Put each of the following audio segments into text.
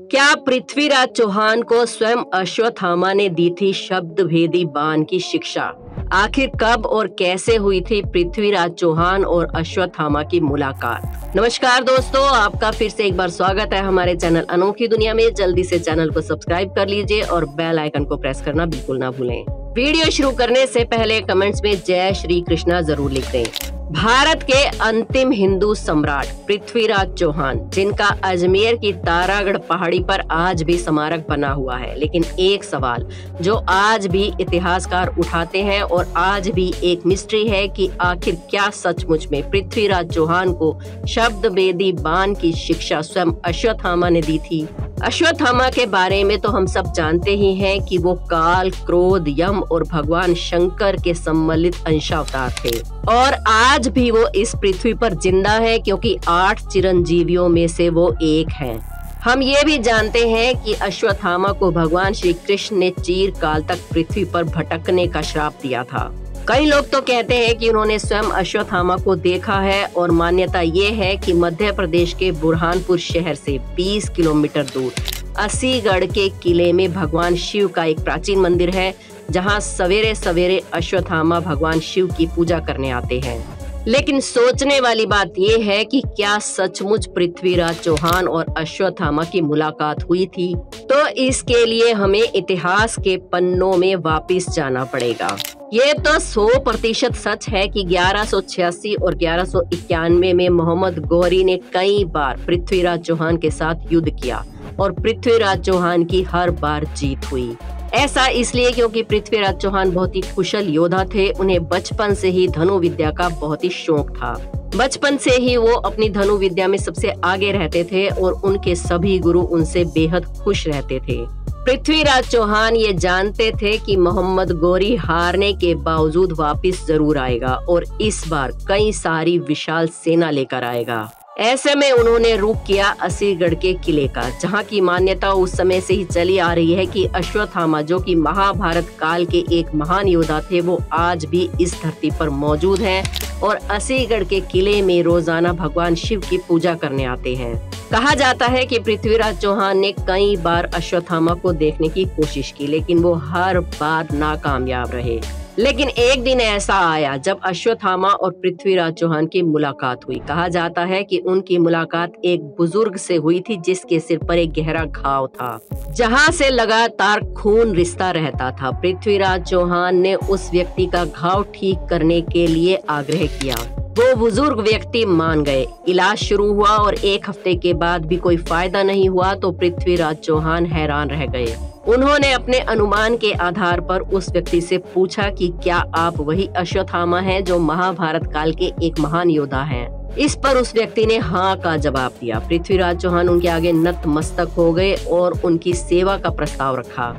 क्या पृथ्वीराज चौहान को स्वयं अश्वत्थामा ने दी थी शब्द भेदी बाण की शिक्षा? आखिर कब और कैसे हुई थी पृथ्वीराज चौहान और अश्वत्थामा की मुलाकात? नमस्कार दोस्तों, आपका फिर से एक बार स्वागत है हमारे चैनल अनोखी दुनिया में। जल्दी से चैनल को सब्सक्राइब कर लीजिए और बेल आइकन को प्रेस करना बिल्कुल ना भूलें। वीडियो शुरू करने से पहले कमेंट्स में जय श्री कृष्णा जरूर लिख दें। भारत के अंतिम हिंदू सम्राट पृथ्वीराज चौहान, जिनका अजमेर की तारागढ़ पहाड़ी पर आज भी स्मारक बना हुआ है, लेकिन एक सवाल जो आज भी इतिहासकार उठाते हैं और आज भी एक मिस्ट्री है कि आखिर क्या सचमुच में पृथ्वीराज चौहान को शब्द भेदी बाण की शिक्षा स्वयं अश्वत्थामा ने दी थी। अश्वत्थामा के बारे में तो हम सब जानते ही हैं कि वो काल, क्रोध, यम और भगवान शंकर के सम्मिलित अंशावतार थे और आज भी वो इस पृथ्वी पर जिंदा है, क्योंकि 8 चिरंजीवियों में से वो एक हैं। हम ये भी जानते हैं कि अश्वत्थामा को भगवान श्री कृष्ण ने चिरकाल तक पृथ्वी पर भटकने का श्राप दिया था। कई लोग तो कहते हैं कि उन्होंने स्वयं अश्वत्थामा को देखा है और मान्यता ये है कि मध्य प्रदेश के बुरहानपुर शहर से 20 किलोमीटर दूर असीगढ़ के किले में भगवान शिव का एक प्राचीन मंदिर है, जहां सवेरे सवेरे अश्वत्थामा भगवान शिव की पूजा करने आते हैं। लेकिन सोचने वाली बात यह है कि क्या सचमुच पृथ्वीराज चौहान और अश्वत्थामा की मुलाकात हुई थी? तो इसके लिए हमें इतिहास के पन्नों में वापस जाना पड़ेगा। ये तो 100% सच है कि 1186 और 1191 में मोहम्मद गौरी ने कई बार पृथ्वीराज चौहान के साथ युद्ध किया और पृथ्वीराज चौहान की हर बार जीत हुई। ऐसा इसलिए क्योंकि पृथ्वीराज चौहान बहुत ही कुशल योद्धा थे। उन्हें बचपन से ही धनु विद्या का बहुत ही शौक था। बचपन से ही वो अपनी धनु विद्या में सबसे आगे रहते थे और उनके सभी गुरु उनसे बेहद खुश रहते थे। पृथ्वीराज चौहान ये जानते थे कि मोहम्मद गौरी हारने के बावजूद वापस जरूर आएगा और इस बार कई सारी विशाल सेना लेकर आएगा। ऐसे में उन्होंने रुख किया असीगढ़ के किले का, जहां की मान्यता उस समय से ही चली आ रही है कि अश्वत्थामा, जो कि महाभारत काल के एक महान योद्धा थे, वो आज भी इस धरती पर मौजूद हैं और असीगढ़ के किले में रोजाना भगवान शिव की पूजा करने आते हैं। कहा जाता है कि पृथ्वीराज चौहान ने कई बार अश्वत्थामा को देखने की कोशिश की, लेकिन वो हर बार नाकामयाब रहे। लेकिन एक दिन ऐसा आया जब अश्वत्थामा और पृथ्वीराज चौहान की मुलाकात हुई। कहा जाता है कि उनकी मुलाकात एक बुजुर्ग से हुई थी, जिसके सिर पर एक गहरा घाव था, जहां से लगातार खून रिसता रहता था। पृथ्वीराज चौहान ने उस व्यक्ति का घाव ठीक करने के लिए आग्रह किया। वो बुजुर्ग व्यक्ति मान गए। इलाज शुरू हुआ और 1 हफ्ते के बाद भी कोई फायदा नहीं हुआ तो पृथ्वीराज चौहान हैरान रह गए। उन्होंने अपने अनुमान के आधार पर उस व्यक्ति से पूछा कि क्या आप वही अश्वत्थामा हैं जो महाभारत काल के एक महान योद्धा हैं? इस पर उस व्यक्ति ने हाँ का जवाब दिया। पृथ्वीराज चौहान उनके आगे नतमस्तक हो गए और उनकी सेवा का प्रस्ताव रखा।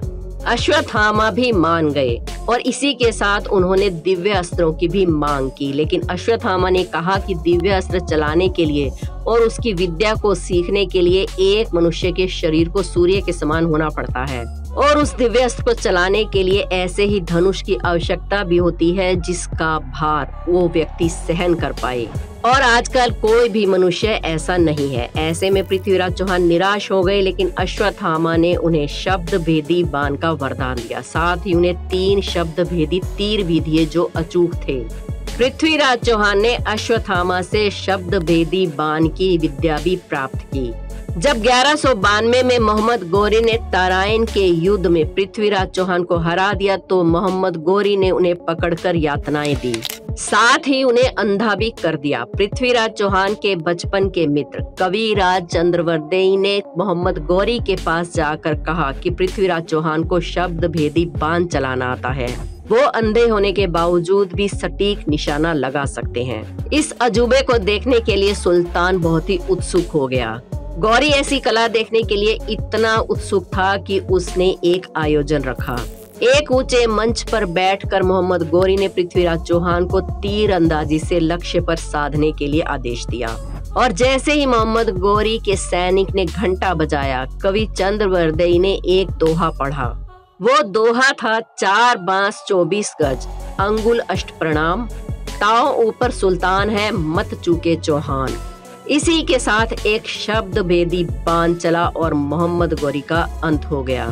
अश्वत्थामा भी मान गए और इसी के साथ उन्होंने दिव्य अस्त्रों की भी मांग की। लेकिन अश्वत्थामा ने कहा कि दिव्य अस्त्र चलाने के लिए और उसकी विद्या को सीखने के लिए एक मनुष्य के शरीर को सूर्य के समान होना पड़ता है और उस दिव्य अस्त्र को चलाने के लिए ऐसे ही धनुष की आवश्यकता भी होती है जिसका भार वो व्यक्ति सहन कर पाए। और आजकल कोई भी मनुष्य ऐसा नहीं है। ऐसे में पृथ्वीराज चौहान निराश हो गए, लेकिन अश्वत्थामा ने उन्हें शब्द भेदी बाण का वरदान दिया। साथ ही उन्हें 3 शब्द भेदी तीर भी दिए जो अचूक थे। पृथ्वीराज चौहान ने अश्वत्थामा से शब्द भेदी बाण की विद्या भी प्राप्त की। जब 1192 में मोहम्मद गौरी ने तराइन के युद्ध में पृथ्वीराज चौहान को हरा दिया तो मोहम्मद गौरी ने उन्हें पकड़कर यातनाएं दी, साथ ही उन्हें अंधा भी कर दिया। पृथ्वीराज चौहान के बचपन के मित्र कविराज चंद्रवर्देई ने मोहम्मद गौरी के पास जाकर कहा कि पृथ्वीराज चौहान को शब्द भेदी बाण चलाना आता है। वो अंधे होने के बावजूद भी सटीक निशाना लगा सकते हैं। इस अजूबे को देखने के लिए सुल्तान बहुत ही उत्सुक हो गया। गौरी ऐसी कला देखने के लिए इतना उत्सुक था कि उसने एक आयोजन रखा। एक ऊंचे मंच पर बैठकर मोहम्मद गौरी ने पृथ्वीराज चौहान को तीर अंदाजी से लक्ष्य पर साधने के लिए आदेश दिया और जैसे ही मोहम्मद गौरी के सैनिक ने घंटा बजाया, कवि चंद्रवर्देई ने एक दोहा पढ़ा। वो दोहा था 4 बांस 24 गज, अंगुल अष्ट प्रणाम, ताव ऊपर सुल्तान है मत चूके चौहान। इसी के साथ एक शब्द भेदी बाण चला और मोहम्मद गौरी का अंत हो गया।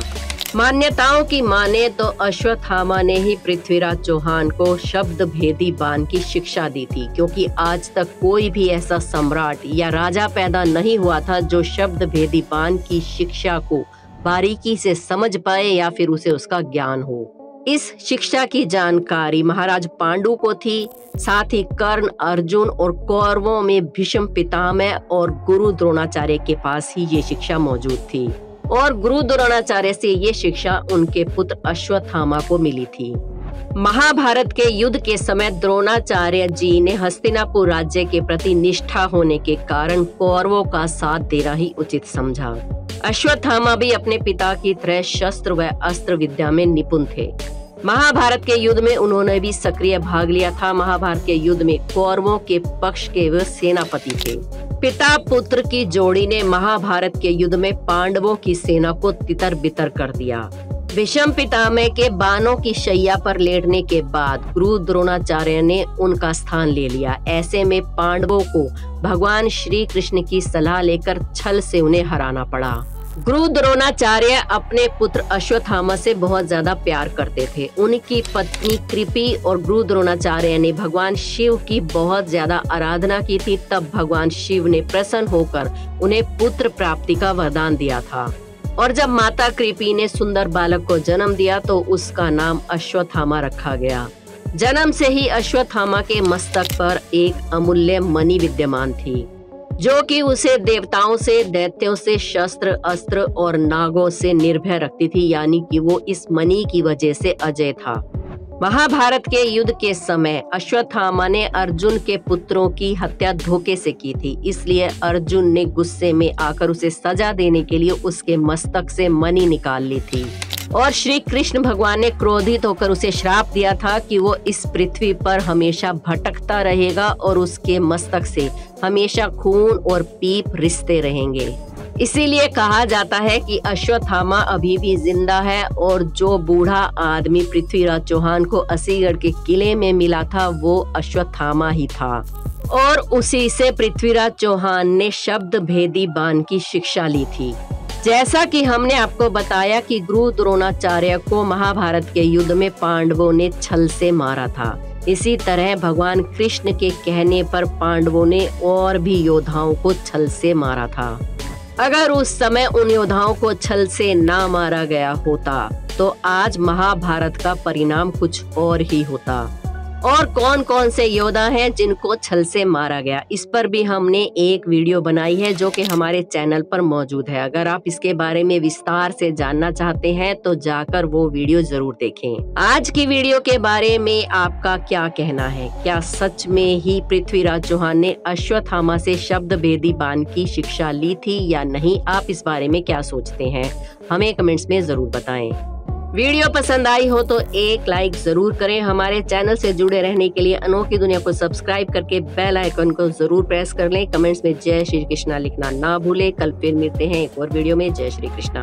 मान्यताओं की माने तो अश्वत्थामा ने ही पृथ्वीराज चौहान को शब्द भेदी बाण की शिक्षा दी थी, क्योंकि आज तक कोई भी ऐसा सम्राट या राजा पैदा नहीं हुआ था जो शब्द भेदी बाण की शिक्षा को बारीकी से समझ पाए या फिर उसे उसका ज्ञान हो। इस शिक्षा की जानकारी महाराज पांडु को थी, साथ ही कर्ण, अर्जुन और कौरवों में भीष्म पितामह और गुरु द्रोणाचार्य के पास ही ये शिक्षा मौजूद थी और गुरु द्रोणाचार्य से ये शिक्षा उनके पुत्र अश्वत्थामा को मिली थी। महाभारत के युद्ध के समय द्रोणाचार्य जी ने हस्तिनापुर राज्य के प्रति निष्ठा होने के कारण कौरवों का साथ देना ही उचित समझा। अश्वत्थामा भी अपने पिता की तरह शस्त्र व अस्त्र विद्या में निपुण थे। महाभारत के युद्ध में उन्होंने भी सक्रिय भाग लिया था। महाभारत के युद्ध में कौरवों के पक्ष के वे सेनापति थे। पिता पुत्र की जोड़ी ने महाभारत के युद्ध में पांडवों की सेना को तितर बितर कर दिया। भीष्म पितामह के बाणों की शैया पर लेटने के बाद गुरु द्रोणाचार्य ने उनका स्थान ले लिया। ऐसे में पांडवों को भगवान श्री कृष्ण की सलाह लेकर छल से उन्हें हराना पड़ा। गुरु द्रोणाचार्य अपने पुत्र अश्वत्थामा से बहुत ज्यादा प्यार करते थे। उनकी पत्नी कृपि और गुरु द्रोणाचार्य ने भगवान शिव की बहुत ज्यादा आराधना की थी। तब भगवान शिव ने प्रसन्न होकर उन्हें पुत्र प्राप्ति का वरदान दिया था और जब माता कृपि ने सुंदर बालक को जन्म दिया तो उसका नाम अश्वत्थामा रखा गया। जन्म से ही अश्वत्थामा के मस्तक पर एक अमूल्य मणि विद्यमान थी, जो कि उसे देवताओं से, दैत्यों से, शस्त्र, अस्त्र और नागों से निर्भय रखती थी, यानी कि वो इस मणि की वजह से अजय था। महाभारत के युद्ध के समय अश्वत्थामा ने अर्जुन के पुत्रों की हत्या धोखे से की थी, इसलिए अर्जुन ने गुस्से में आकर उसे सजा देने के लिए उसके मस्तक से मणि निकाल ली थी और श्री कृष्ण भगवान ने क्रोधित होकर उसे श्राप दिया था कि वो इस पृथ्वी पर हमेशा भटकता रहेगा और उसके मस्तक से हमेशा खून और पीप रिश्ते रहेंगे। इसीलिए कहा जाता है कि अश्वत्थामा अभी भी जिंदा है और जो बूढ़ा आदमी पृथ्वीराज चौहान को असीगढ़ के किले में मिला था वो अश्वत्थामा ही था और उसी से पृथ्वीराज चौहान ने शब्द भेदी बाण की शिक्षा ली थी। जैसा कि हमने आपको बताया कि गुरु द्रोणाचार्य को महाभारत के युद्ध में पांडवों ने छल से मारा था, इसी तरह भगवान कृष्ण के कहने पर पांडवों ने और भी योद्धाओं को छल से मारा था। अगर उस समय उन योद्धाओं को छल से ना मारा गया होता तो आज महाभारत का परिणाम कुछ और ही होता। और कौन कौन से योद्धा हैं जिनको छल से मारा गया, इस पर भी हमने एक वीडियो बनाई है जो कि हमारे चैनल पर मौजूद है। अगर आप इसके बारे में विस्तार से जानना चाहते हैं तो जाकर वो वीडियो जरूर देखें। आज की वीडियो के बारे में आपका क्या कहना है? क्या सच में ही पृथ्वीराज चौहान ने अश्वत्थामा से शब्द भेदी बाण की शिक्षा ली थी या नहीं? आप इस बारे में क्या सोचते हैं? हमें कमेंट्स में जरूर बताएं। वीडियो पसंद आई हो तो एक लाइक जरूर करें। हमारे चैनल से जुड़े रहने के लिए अनोखी दुनिया को सब्सक्राइब करके बेल आइकन को जरूर प्रेस कर लें। कमेंट्स में जय श्री कृष्णा लिखना ना भूलें। कल फिर मिलते हैं एक और वीडियो में। जय श्री कृष्णा।